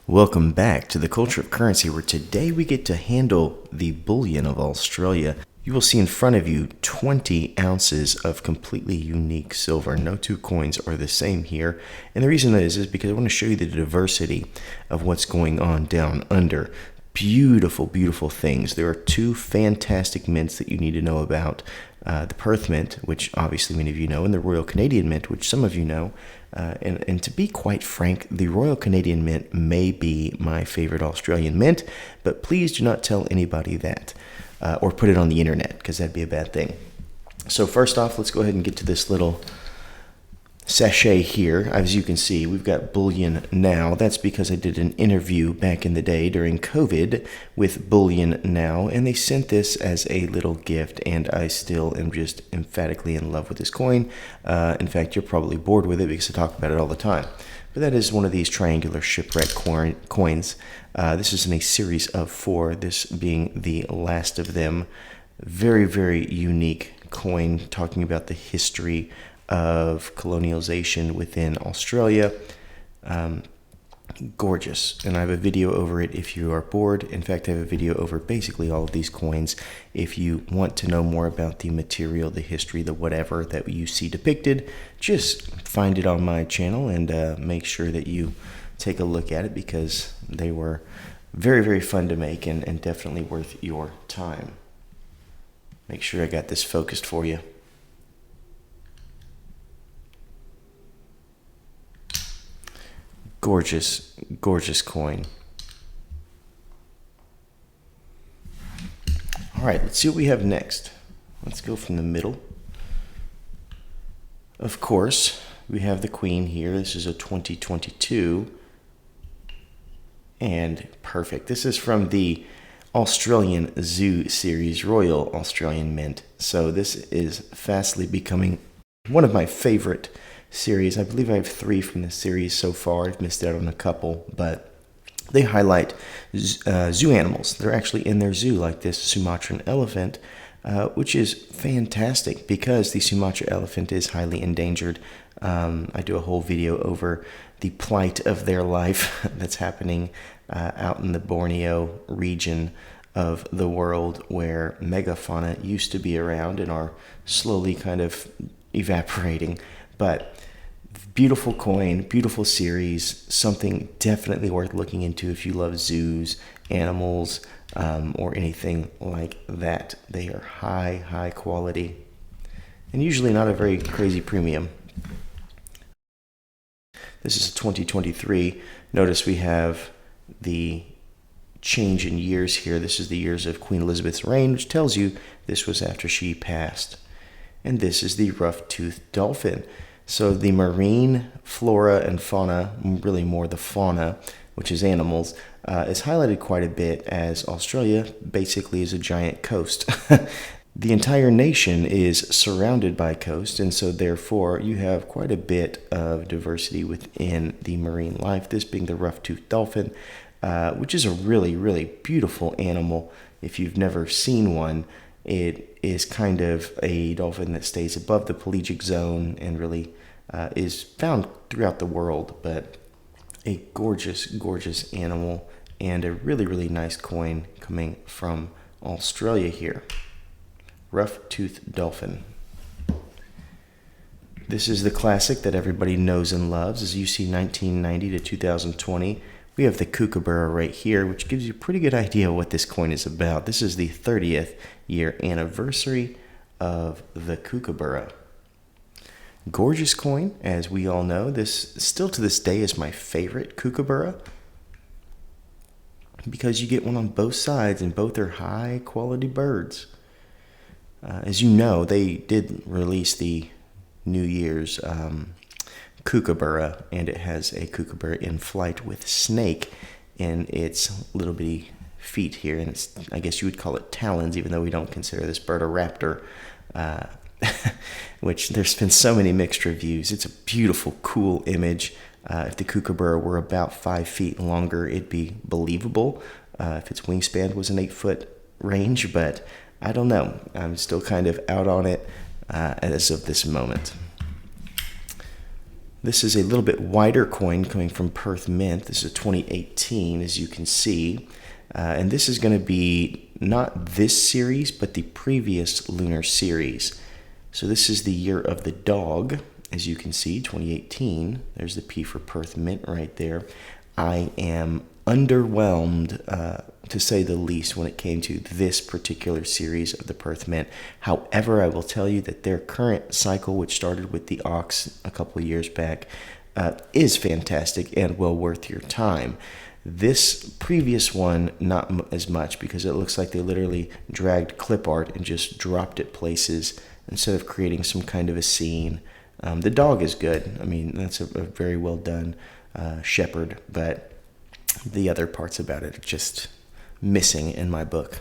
Welcome back to the Culture of Currency, where today we get to handle the bullion of Australia. You will see in front of you 20 ounces of completely unique silver. No two coins are the same here. And the reason is because I want to show you the diversity of what's going on down under. Beautiful, beautiful things. There are two fantastic mints that you need to know about. The Perth Mint, which obviously many of you know, and the Royal Canadian Mint, which some of you know. And to be quite frank, the Royal Canadian Mint may be my favorite Australian mint, but please do not tell anybody that or put it on the internet, because that'd be a bad thing. So first off, let's go ahead and get to this little sachet here. As you can see, we've got bullion now. That's because I did an interview back in the day during COVID with Bullion Now, and they sent this as a little gift, and I still am just emphatically in love with this coin. In fact, you're probably bored with it because I talk about it all the time. But that is one of these triangular shipwreck coins. This is in a series of 4, this being the last of them. Very, very unique coin, talking about the history of colonialization within Australia. Gorgeous. And I have a video over it if you are bored. In fact, I have a video over basically all of these coins. If you want to know more about the material, the history, the whatever that you see depicted, just find it on my channel and make sure that you take a look at it, because they were very, very fun to make and definitely worth your time. Make sure I got this focused for you. Gorgeous, gorgeous coin. All right, let's see what we have next. Let's go from the middle. Of course, we have the Queen here. This is a 2022. And perfect. This is from the Australian Zoo series, Royal Australian Mint. So this is fastly becoming one of my favorite series. I believe I have 3 from this series so far. I've missed out on a couple, but they highlight zoo animals. They're actually in their zoo, like this Sumatran elephant, which is fantastic because the Sumatra elephant is highly endangered. I do a whole video over the plight of their life that's happening out in the Borneo region of the world, where megafauna used to be around and are slowly kind of evaporating. But beautiful coin, beautiful series, something definitely worth looking into if you love zoos, animals, or anything like that. They are high quality and usually not a very crazy premium. This is 2023. Notice we have the change in years here. This is the years of Queen Elizabeth's reign, which tells you this was after she passed. And this is the rough-toothed dolphin. So the marine flora and fauna, really more the fauna, which is animals, is highlighted quite a bit, as Australia basically is a giant coast. The entire nation is surrounded by coast, and so therefore you have quite a bit of diversity within the marine life, this being the rough-toothed dolphin, which is a really, really beautiful animal. If you've never seen one, it is kind of a dolphin that stays above the pelagic zone and really is found throughout the world, but a gorgeous, gorgeous animal and a really, really nice coin coming from Australia here. Rough-toothed dolphin. This is the classic that everybody knows and loves. As you see, 1990 to 2020. We have the Kookaburra right here, which gives you a pretty good idea what this coin is about. This is the 30th year anniversary of the Kookaburra. Gorgeous coin, as we all know. This still to this day is my favorite Kookaburra, because you get one on both sides and both are high quality birds. As you know, they did release the New Year's Kookaburra, and it has a Kookaburra in flight with snake in its little bitty feet here, and it's, I guess you would call it talons, even though we don't consider this bird a raptor, which there's been so many mixed reviews. It's a beautiful, cool image. If the Kookaburra were about 5 feet longer, it'd be believable if its wingspan was an 8-foot range, but I don't know. I'm still kind of out on it as of this moment. This is a little bit wider coin coming from Perth Mint. This is a 2018, as you can see. And this is going to be not this series, but the previous Lunar series. So this is the year of the dog, as you can see, 2018. There's the P for Perth Mint right there. I am underwhelmed, to say the least, when it came to this particular series of the Perth Mint. However, I will tell you that their current cycle, which started with the Ox a couple of years back, is fantastic and well worth your time. This previous one, not as much, because it looks like they literally dragged clip art and just dropped it places instead of creating some kind of a scene. The dog is good. I mean, that's a very well done shepherd, but the other parts about it are just missing in my book.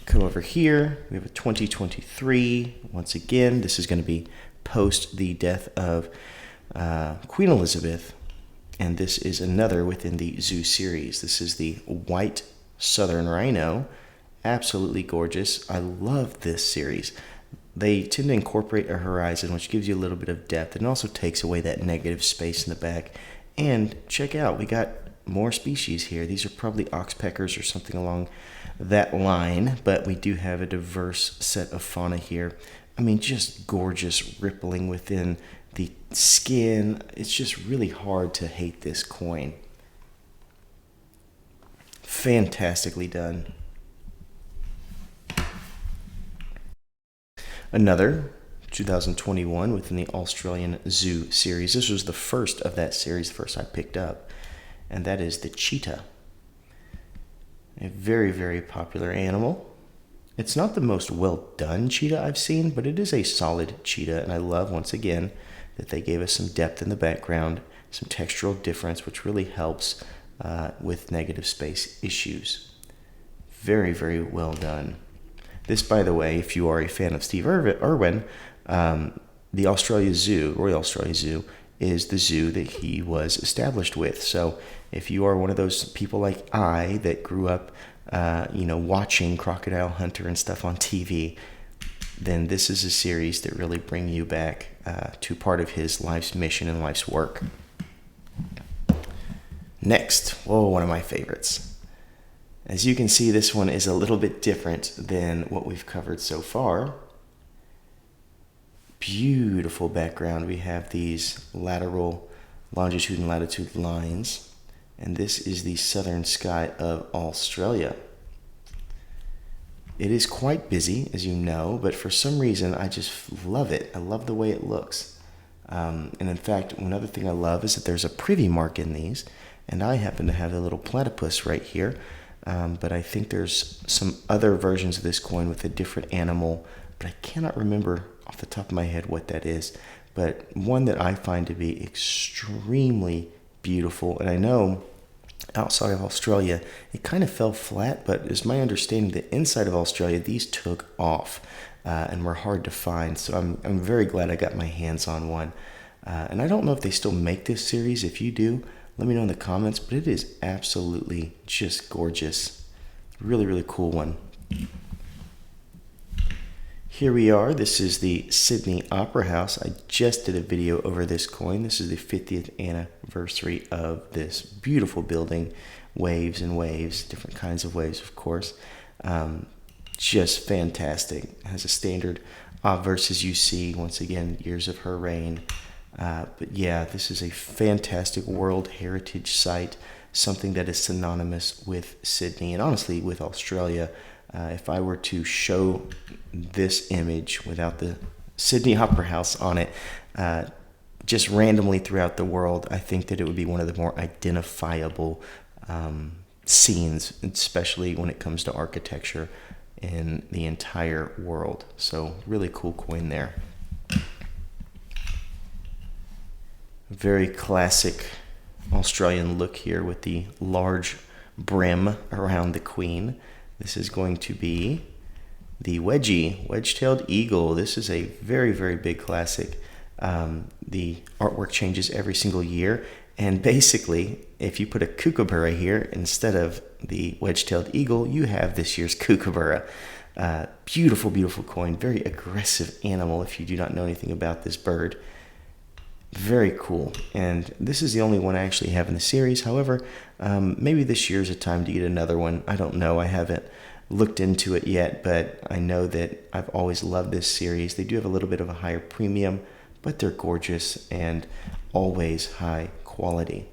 Come over here, we have a 2023. Once again, this is going to be post the death of Queen Elizabeth, and this is another within the Zoo series. This is the white southern rhino. Absolutely gorgeous. I love this series. They tend to incorporate a horizon, which gives you a little bit of depth, and also takes away that negative space in the back. And check out, we got more species here. These are probably oxpeckers or something along that line, but we do have a diverse set of fauna here. I mean, just gorgeous, rippling within the skin. It's just really hard to hate this coin. Fantastically done. Another 2021 within the Australian Zoo series. This was the first of that series, the first I picked up, and that is the cheetah. A very, very popular animal. It's not the most well done cheetah I've seen, but it is a solid cheetah, and I love, once again, that they gave us some depth in the background, some textural difference, which really helps with negative space issues. Very, very well done. This, by the way, if you are a fan of Steve Irwin, the Australia Zoo, Royal Australia Zoo, is the zoo that he was established with. So if you are one of those people like I that grew up, watching Crocodile Hunter and stuff on TV, then this is a series that really bring you back to part of his life's mission and life's work. Next, one of my favorites. As you can see, this one is a little bit different than what we've covered so far. Beautiful background. We have these lateral longitude and latitude lines, and this is the southern sky of Australia. It is quite busy, as you know, but for some reason I just love it. I love the way it looks. And in fact, another thing I love is that there's a privy mark in these, and I happen to have a little platypus right here. But I think there's some other versions of this coin with a different animal, but I cannot remember off the top of my head what that is. But one that I find to be extremely beautiful, and I know outside of Australia it kind of fell flat, but it's my understanding that inside of Australia these took off and were hard to find. So I'm very glad I got my hands on one. And I don't know if they still make this series. If you do, let me know in the comments, but it is absolutely just gorgeous. Really, really cool one. Here we are. This is the Sydney Opera House. I just did a video over this coin. This is the 50th anniversary of this beautiful building. Waves and waves, different kinds of waves, of course. Just fantastic. It has a standard obverse, as you see. Once again, years of her reign. But yeah, this is a fantastic World Heritage Site, something that is synonymous with Sydney and honestly with Australia. If I were to show this image without the Sydney Opera House on it, just randomly throughout the world, I think that it would be one of the more identifiable scenes, especially when it comes to architecture in the entire world. So really cool coin there. Very classic Australian look here with the large brim around the queen. This is going to be the wedge-tailed eagle. This is a very, very big classic. The artwork changes every single year, and basically, if you put a Kookaburra here instead of the wedge-tailed eagle, you have this year's Kookaburra. Beautiful, beautiful coin. Very aggressive animal if you do not know anything about this bird. Very cool. And this is the only one I actually have in the series. However, maybe this year's a time to get another one. I don't know. I haven't looked into it yet, but I know that I've always loved this series. They do have a little bit of a higher premium, but they're gorgeous and always high quality.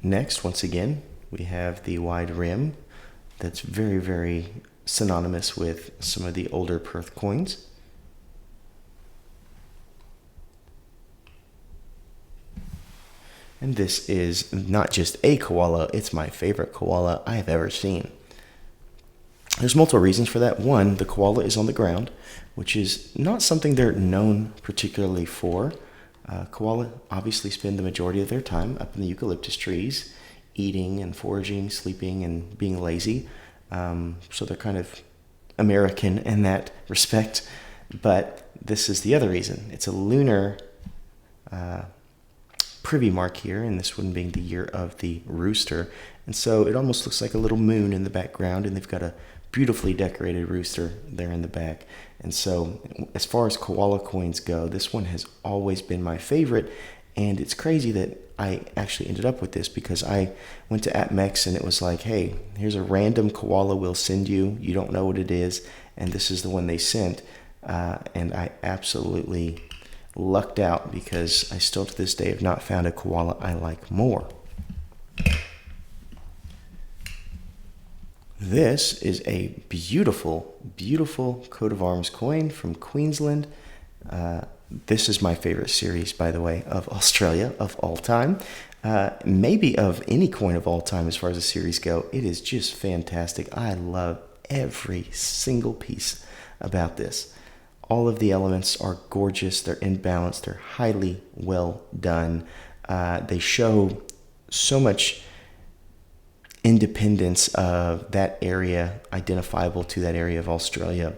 Next, once again, we have the wide rim. That's very, very synonymous with some of the older Perth coins. And this is not just a koala, it's my favorite koala I have ever seen. There's multiple reasons for that. One, the koala is on the ground, which is not something they're known particularly for. Koala obviously spend the majority of their time up in the eucalyptus trees, eating and foraging, sleeping and being lazy. So they're kind of American in that respect. But this is the other reason. It's a lunar privy mark here, and this one being the year of the rooster. And so it almost looks like a little moon in the background, and they've got a beautifully decorated rooster there in the back. And so as far as koala coins go, this one has always been my favorite. And it's crazy that I actually ended up with this because I went to APMEX and it was like, hey, here's a random koala we'll send you. You don't know what it is. And this is the one they sent. And I absolutely lucked out because I still to this day have not found a koala I like more. This is a beautiful, beautiful coat of arms coin from Queensland. This is my favorite series, by the way, of Australia of all time. Maybe of any coin of all time as far as the series go. It is just fantastic. I love every single piece about this. All of the elements are gorgeous. They're in balance. They're highly well done. They show so much independence of that area, identifiable to that area of Australia,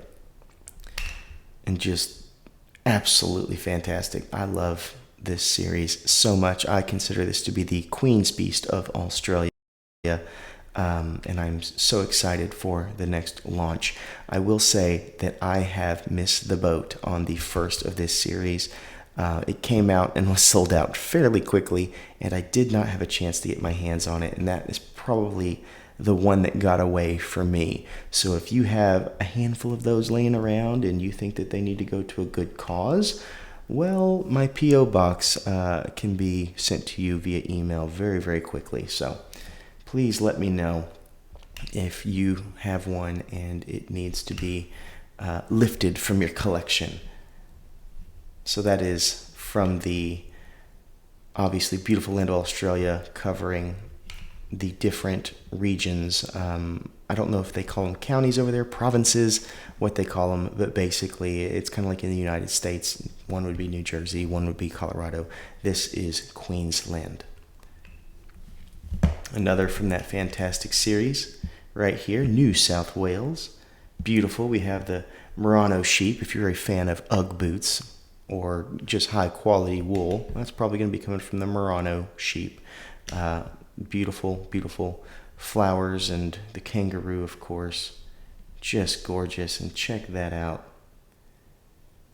and just absolutely fantastic. I love this series so much. I consider this to be the Queen's Beast of Australia, and I'm so excited for the next launch. I will say that I have missed the boat on the first of this series. It came out and was sold out fairly quickly, and I did not have a chance to get my hands on it, and that is probably the one that got away from me. So if you have a handful of those laying around and you think that they need to go to a good cause, well, my P.O. box can be sent to you via email very, very quickly. So please let me know if you have one and it needs to be lifted from your collection. So that is from the obviously beautiful land of Australia, covering the different regions. I don't know if they call them counties over there, provinces, what they call them, but basically it's kind of like in the United States. One would be New Jersey, one would be Colorado. This is Queensland. Another from that fantastic series right here, New South Wales. Beautiful. We have the Murano sheep. If you're a fan of Ugg boots or just high quality wool, that's probably going to be coming from the Murano sheep. Beautiful, beautiful flowers, and the kangaroo, of course, just gorgeous. And check that out.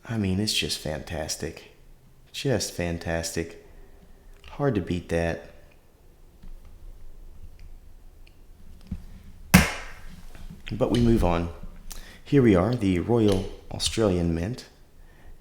I mean, it's just fantastic. Just fantastic. Hard to beat that. But we move on. Here we are, the Royal Australian Mint.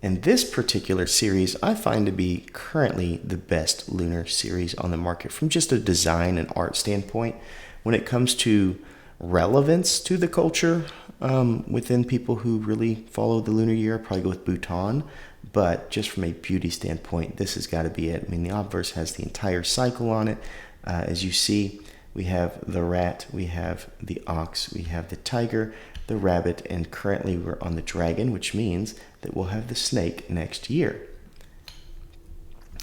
And this particular series I find to be currently the best lunar series on the market from just a design and art standpoint. When it comes to relevance to the culture, within people who really follow the lunar year, I'd probably go with Bhutan. But just from a beauty standpoint, this has got to be it. I mean, the obverse has the entire cycle on it. As you see, we have the rat, we have the ox, we have the tiger, the rabbit, and currently we're on the dragon, which means that we'll have the snake next year.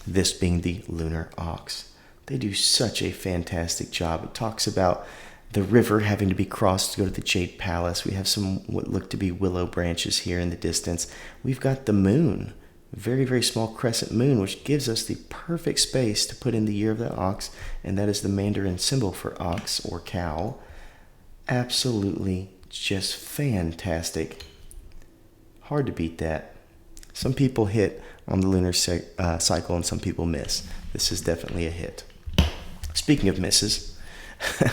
This being the lunar ox. They do such a fantastic job. It talks about the river having to be crossed to go to the Jade Palace. We have some what look to be willow branches here in the distance. We've got the moon, very, very small crescent moon, which gives us the perfect space to put in the year of the ox, and that is the Mandarin symbol for ox or cow. Absolutely just fantastic. Hard to beat that. Some people hit on the lunar cycle and some people miss. This is definitely a hit. Speaking of misses,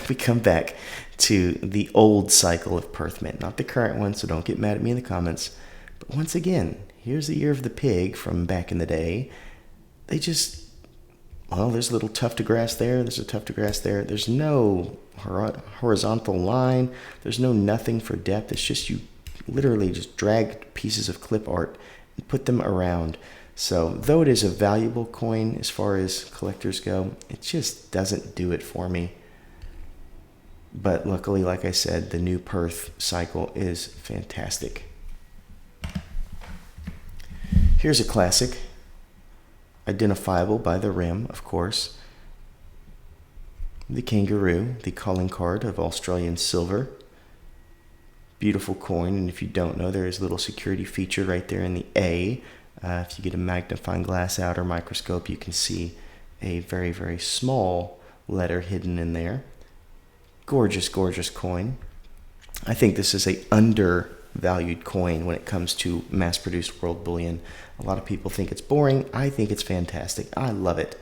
we come back to the old cycle of Perth Mint, not the current one, so don't get mad at me in the comments. But once again, here's the year of the pig from back in the day. They just, well, there's a little tuft of grass there, there's a tuft of grass there. There's no horizontal line, there's no nothing for depth. It's just you literally just drag pieces of clip art and put them around. So though it is a valuable coin as far as collectors go, it just doesn't do it for me. But luckily, like I said, the new Perth cycle is fantastic. Here's a classic, identifiable by the rim, of course. The kangaroo, the calling card of Australian silver. Beautiful coin, and if you don't know, there is a little security feature right there in the A. If you get a magnifying glass out or microscope, you can see a very, very small letter hidden in there. Gorgeous, gorgeous coin. I think this is a undervalued coin when it comes to mass-produced world bullion. A lot of people think it's boring. I think it's fantastic. I love it.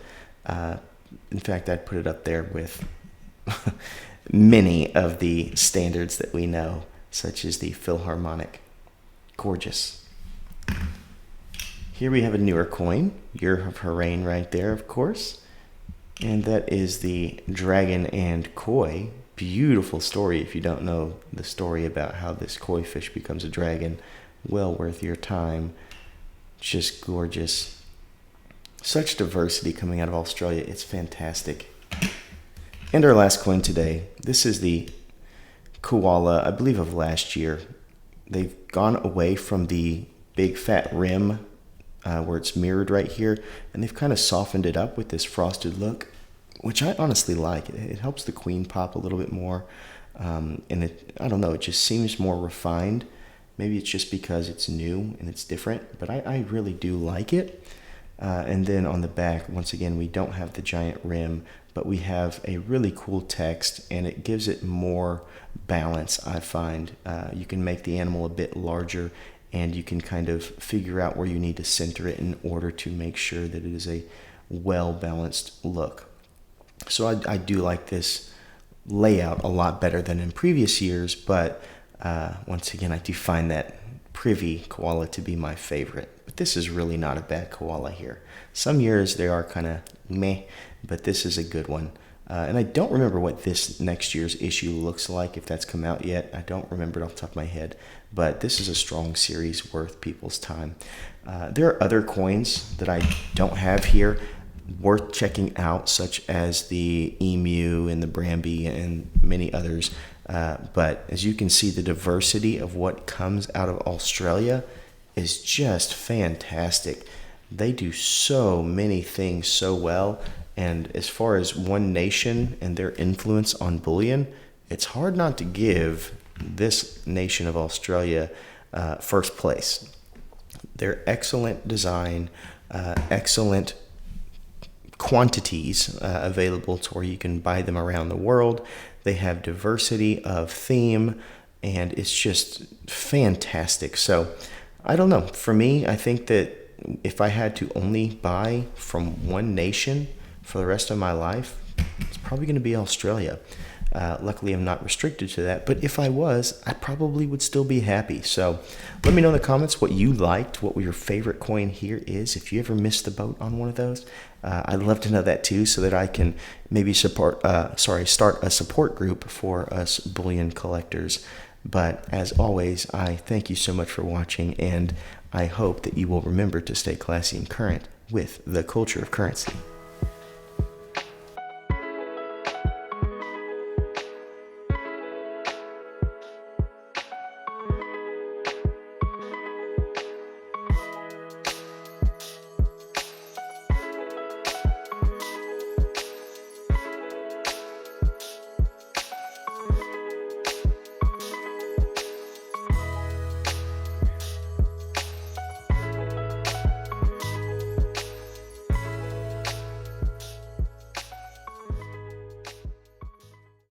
In fact, I'd put it up there with many of the standards that we know, such as the Philharmonic. Gorgeous. Here we have a newer coin, Year of Harain right there, of course. And that is the Dragon and Koi. Beautiful story if you don't know the story about how this koi fish becomes a dragon. Well worth your time. Just gorgeous. Such diversity coming out of Australia. It's fantastic. And our last coin today. This is the koala, I believe of last year. They've gone away from the big fat rim where it's mirrored right here, and they've kind of softened it up with this frosted look, which I honestly like. It helps the queen pop a little bit more, and I don't know, it just seems more refined. Maybe it's just because it's new and it's different, but I really do like it. And then on the back, once again, we don't have the giant rim, but we have a really cool text, and it gives it more balance, I find. You can make the animal a bit larger, and you can kind of figure out where you need to center it in order to make sure that it is a well-balanced look. So I do like this layout a lot better than in previous years, but once again, I do find that Privy koala to be my favorite. But this is really not a bad koala here. Some years they are kind of meh, but this is a good one. And I don't remember what this next year's issue looks like, if that's come out yet. I don't remember it off the top of my head. But this is a strong series worth people's time. There are other coins that I don't have here worth checking out, such as the emu and the Bramby and many others. But as you can see, the diversity of what comes out of Australia is just fantastic. They do so many things so well. And as far as one nation and their influence on bullion, it's hard not to give this nation of Australia first place. Their excellent design, excellent quantities available to where you can buy them around the world. They have diversity of theme, and it's just fantastic. So I don't know. For me, I think that if I had to only buy from one nation for the rest of my life, it's probably going to be Australia. Luckily, I'm not restricted to that, but if I was, I probably would still be happy. So let me know in the comments what you liked, what your favorite coin here is, if you ever missed the boat on one of those. I'd love to know that too, so that I can maybe start a support group for us bullion collectors. But as always, I thank you so much for watching, and I hope that you will remember to stay classy and current with the culture of currency.